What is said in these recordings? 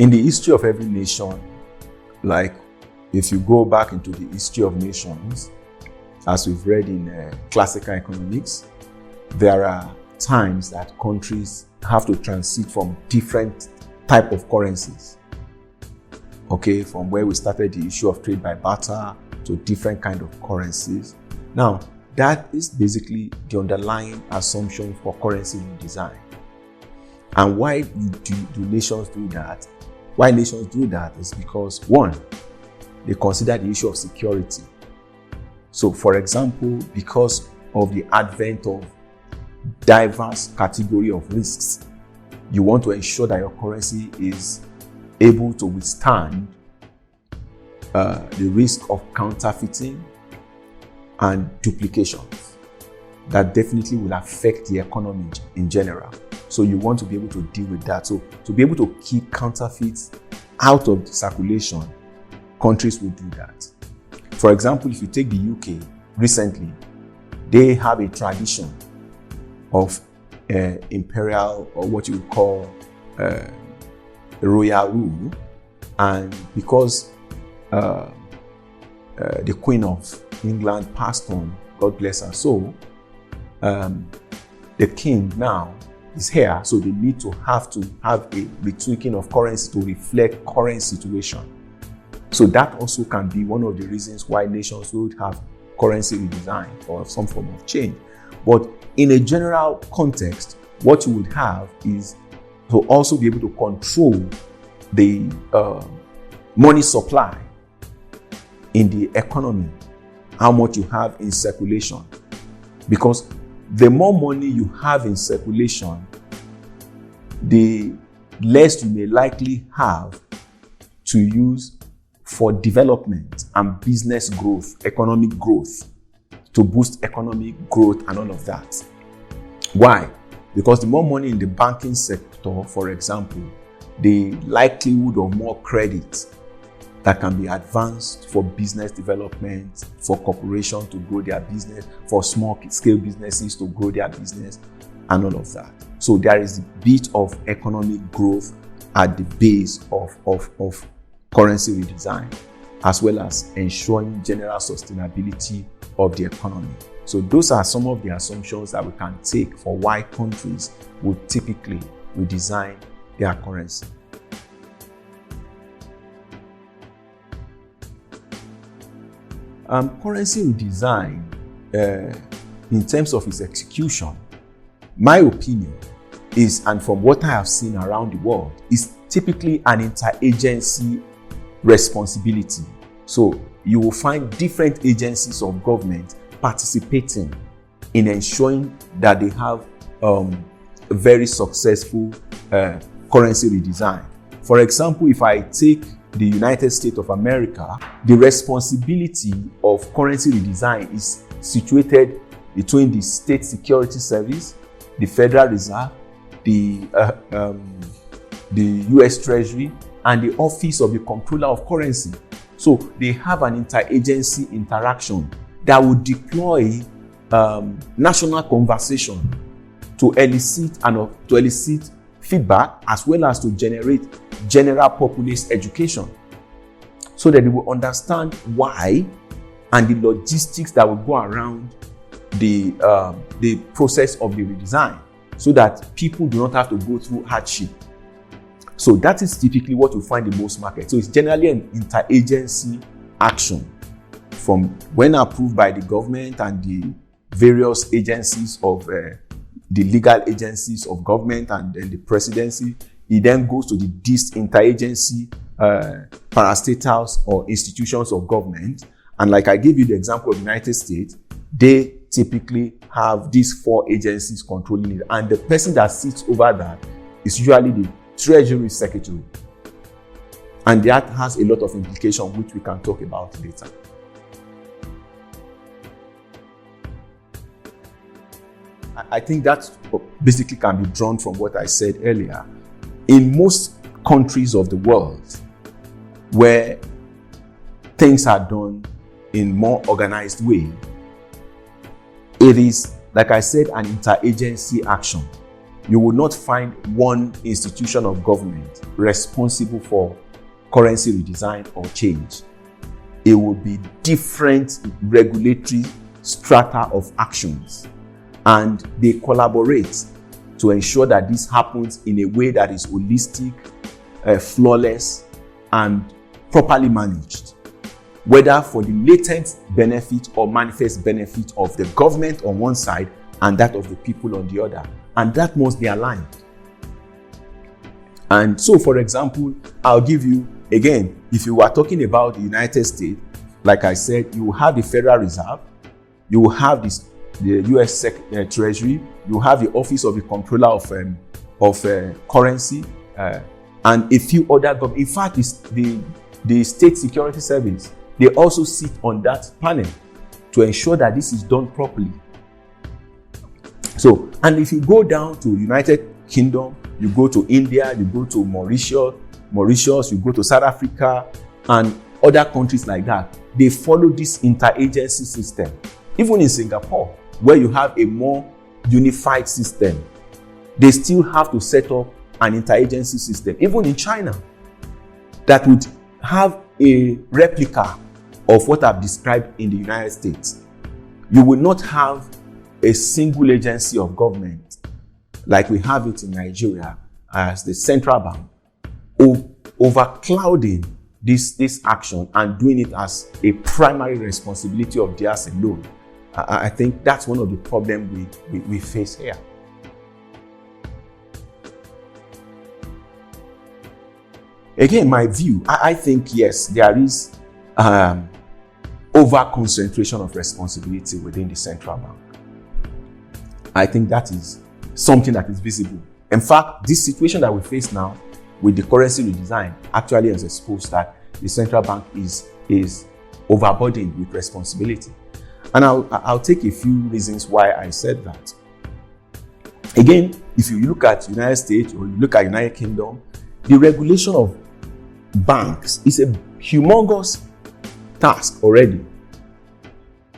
In the history of every nation, like if you go back into the history of nations, as we've read in classical economics, there are times that countries have to transit from different type of currencies. Okay, from where we started the issue of trade by barter to different kind of currencies. Now, that is basically the underlying assumption for currency redesign. And why do nations do that? Why nations do that is because, one, they consider the issue of security. So, for example, because of the advent of diverse category of risks, you want to ensure that your currency is able to withstand the risk of counterfeiting and duplications that definitely will affect the economy in general. So you want to be able to deal with that. So to be able to keep counterfeits out of the circulation, countries will do that. For example, if you take the UK recently, they have a tradition of imperial, or what you would call royal rule, and because the Queen of England passed on, God bless her soul, the king now is here, so they need to have a retweaking of currency to reflect current situation. So that also can be one of the reasons why nations would have currency redesign or some form of change. But in a general context, what you would have is to also be able to control the money supply in the economy, how much you have in circulation. Because the more money you have in circulation, the less you may likely have to use for development and business growth, economic growth, to boost economic growth and all of that. Why? Because the more money in the banking sector, for example, the likelihood of more credit that can be advanced for business development, for corporations to grow their business, for small scale businesses to grow their business, and all of that. So there is a bit of economic growth at the base of currency redesign, as well as ensuring general sustainability of the economy. So those are some of the assumptions that we can take for why countries would typically redesign their currency. Currency redesign, in terms of its execution, my opinion is, and from what I have seen around the world, is typically an interagency responsibility. So you will find different agencies of government participating in ensuring that they have a very successful currency redesign. For example, if I take the United States of America, the responsibility of currency redesign is situated between the State Security Service, the Federal Reserve, the US Treasury, and the Office of the Comptroller of Currency. So they have an interagency interaction that would deploy national conversation to elicit feedback, as well as to generate general populace education, so that they will understand why and the logistics that will go around the process of the redesign, so that people do not have to go through hardship. So that is typically what you find in most markets. So it's generally an interagency action from when approved by the government and the various agencies of the legal agencies of government and then the presidency. It then goes to these interagency parastatals or institutions of government. And like I gave you the example of the United States, they typically have these four agencies controlling it. And the person that sits over that is usually the Treasury Secretary. And that has a lot of implications, which we can talk about later. I think that basically can be drawn from what I said earlier. In most countries of the world where things are done in more organized way, it is, like I said, an interagency action. you will not find one institution of government responsible for currency redesign or change. It will be different regulatory strata of actions, and they collaborate to ensure that this happens in a way that is holistic, flawless, and properly managed, whether for the latent benefit or manifest benefit of the government on one side and that of the people on the other. And that must be aligned. And so, for example, I'll give you, again, if you were talking about the United States, like I said, you have the Federal Reserve, you have the US Treasury, you have the Office of the Comptroller of Currency, and a few other governments. In fact, the State Security Service, they also sit on that panel to ensure that this is done properly. So, and if you go down to United Kingdom, you go to India, you go to Mauritius, you go to South Africa, and other countries like that, they follow this interagency system. Even in Singapore, where you have a more unified system, they still have to set up an interagency system. Even in China, that would have a replica of what I've described in the United States. You will not have a single agency of government like we have it in Nigeria as the central bank, overclouding this action and doing it as a primary responsibility of theirs alone. I think that's one of the problems we face here. Again, my view, I think, yes, there is over-concentration of responsibility within the central bank. I think that is something that is visible. In fact, this situation that we face now with the currency redesign actually has exposed that the central bank is overburdened with responsibility. And I'll take a few reasons why I said that. Again, if you look at United States or you look at United Kingdom, the regulation of banks is a humongous task already,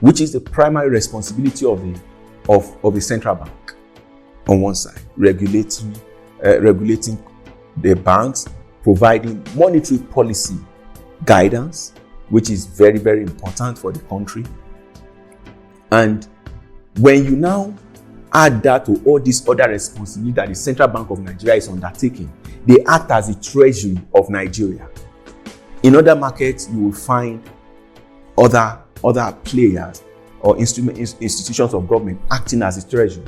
which is the primary responsibility of the central bank on one side, regulating the banks, providing monetary policy guidance, which is very, very important for the country. And when you now add that to all these other responsibilities that the Central Bank of Nigeria is undertaking, they act as the treasury of Nigeria. In other markets, you will find other players or institutions of government acting as the treasury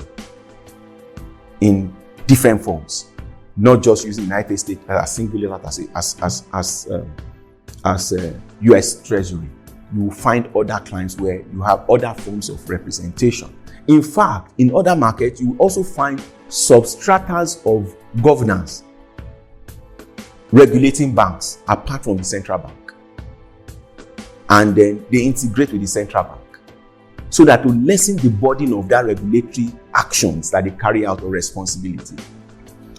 in different forms, not just using the United States as singular as US Treasury. You will find other clients where you have other forms of representation. In fact, in other markets, you will also find substratas of governance regulating banks apart from the central bank. And then they integrate with the central bank so that to lessen the burden of that regulatory actions that they carry out or responsibility.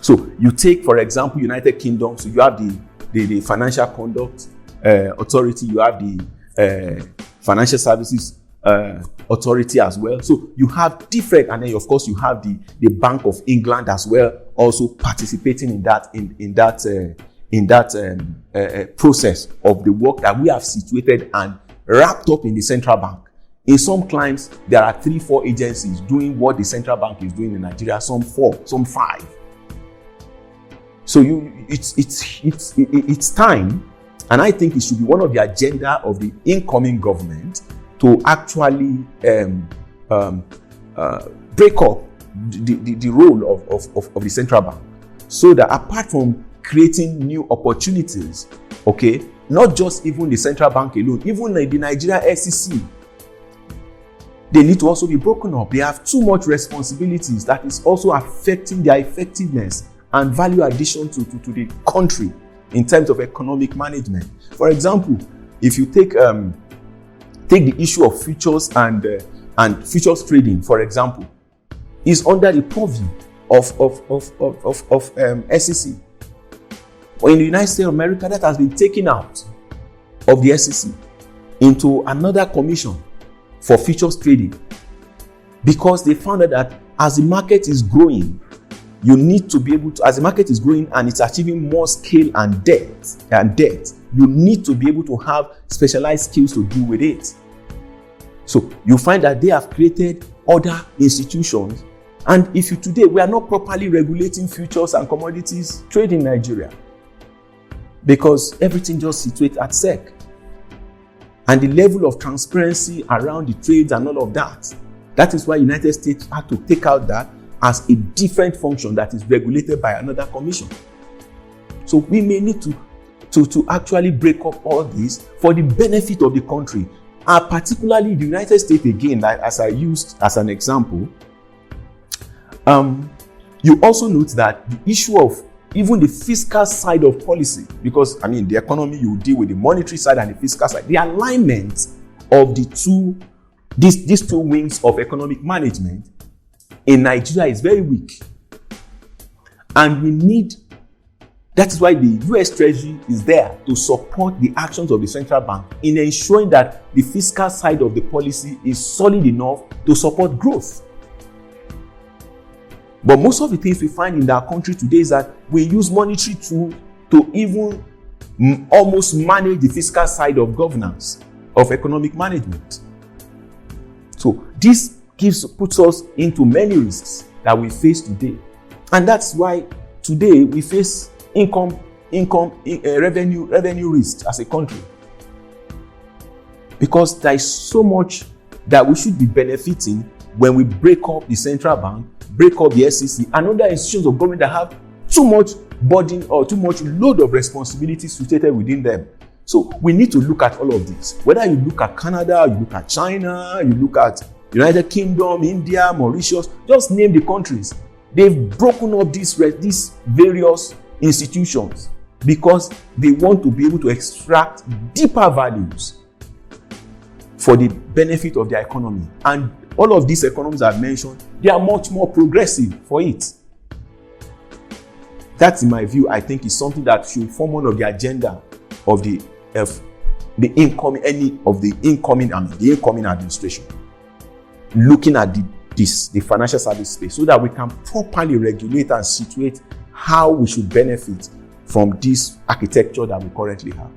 So you take, for example, United Kingdom, so you have the Financial Conduct Authority, you have the Financial Services Authority as well. So you have different, and then of course you have the Bank of England as well, also participating in that process of the work that we have situated and wrapped up in the central bank. In some climes, there are 3-4 agencies doing what the central bank is doing in Nigeria. Some 4, some 5. So it's time, and I think it should be one of the agenda of the incoming government to actually break up the role of the central bank, so that apart from creating new opportunities, okay, not just even the central bank alone, even like the Nigeria SEC, they need to also be broken up. They have too much responsibilities that is also affecting their effectiveness and value addition to the country in terms of economic management. For example, if you take the issue of futures and futures trading, for example, is under the purview of SEC. In the United States of America, that has been taken out of the SEC into another commission for futures trading, because they found out that as the market is growing, you need to be able to, as the market is growing and it's achieving more scale and depth, you need to be able to have specialized skills to deal with it. So you find that they have created other institutions. And if you today, we are not properly regulating futures and commodities trade in Nigeria, because everything just situates at SEC. And the level of transparency around the trades and all of that. That is why United States had to take out that as a different function that is regulated by another commission. So we may need to actually break up all this for the benefit of the country, and particularly the United States again, like as I used as an example. You also note that the issue of even the fiscal side of policy, because the economy, you deal with the monetary side and the fiscal side, the alignment of these two wings of economic management in Nigeria is very weak. And that is why the US Treasury is there to support the actions of the central bank in ensuring that the fiscal side of the policy is solid enough to support growth. But most of the things we find in our country today is that we use monetary tools to even almost manage the fiscal side of governance, of economic management. So this puts us into many risks that we face today. And that's why today we face revenue risk as a country. Because there is so much that we should be benefiting when we break up the central bank, break up the SEC, and other institutions of government that have too much burden or too much load of responsibilities situated within them. So we need to look at all of this. Whether you look at Canada, you look at China, you look at United Kingdom, India, Mauritius, just name the countries. They've broken up these various institutions because they want to be able to extract deeper values for the benefit of their economy. And all of these economies I've mentioned, they are much more progressive for it. That, in my view, I think is something that should form one of the agenda of the incoming administration, looking at the financial service space, so that we can properly regulate and situate how we should benefit from this architecture that we currently have.